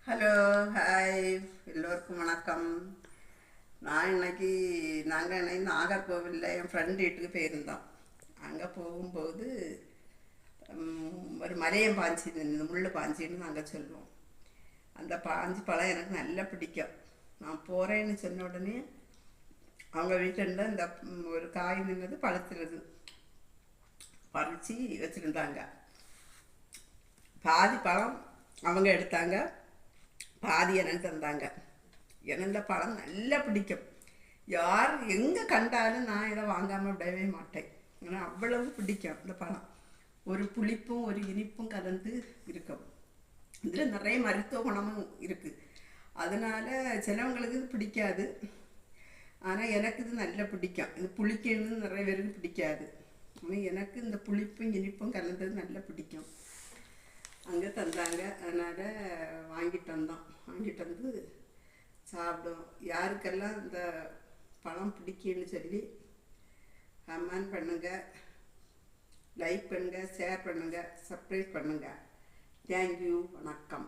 Hello, hi, எல்லோருக்கும் வணக்கம். நாங்கள் இன்னைக்கு நாகர்கோவிலில் என் ஃப்ரெண்டு வீட்டுக்கு போயிருந்தோம். அங்கே போகும்போது ஒரு மலையம் பாஞ்சி இந்த முள் பாஞ்சின்னு நாங்கள் சொல்லுவோம். அந்த பாஞ்சி பழம் எனக்கு நல்லா பிடிக்கும். நான் போகிறேன்னு சொன்ன உடனே அவங்க வீட்டில் இந்த ஒரு காய் நின்னது பழுத்துறது பறித்து வச்சுருந்தாங்க. பாதி பழம் அவங்க எடுத்தாங்க, பாதி எனக்கு தந்தாங்க. எனக்கு இந்த பழம் நல்லா பிடிக்கும். யார் எங்கே கண்டாலும் நான் இதை வாங்காமல் விடவே மாட்டேன். ஏன்னா அவ்வளவு பிடிக்கும் இந்த பழம். ஒரு புளிப்பும் ஒரு இனிப்பும் கலந்து இருக்கும். இதில் நிறைய மருத்துவ குணமும் இருக்குது. அதனால் சிலவங்களுக்கு இது பிடிக்காது, ஆனால் எனக்கு இது நல்லா பிடிக்கும். இது புளிக்கணும்னு நிறைய பேருக்கு பிடிக்காது. ஆனால் எனக்கு இந்த புளிப்பும் இனிப்பும் கலந்தது நல்லா பிடிக்கும். அங்கே தந்தாங்க, அதனால் வாங்கிட்டு வந்து சாப்பிடுவோம். யாருக்கெல்லாம் இந்த பழம் பிடிக்குன்னு சொல்லி கமெண்ட் பண்ணுங்கள், லைக் பண்ணுங்கள், ஷேர் பண்ணுங்கள், சப்ஸ்கிரைப் பண்ணுங்கள். தேங்க்யூ, வணக்கம்.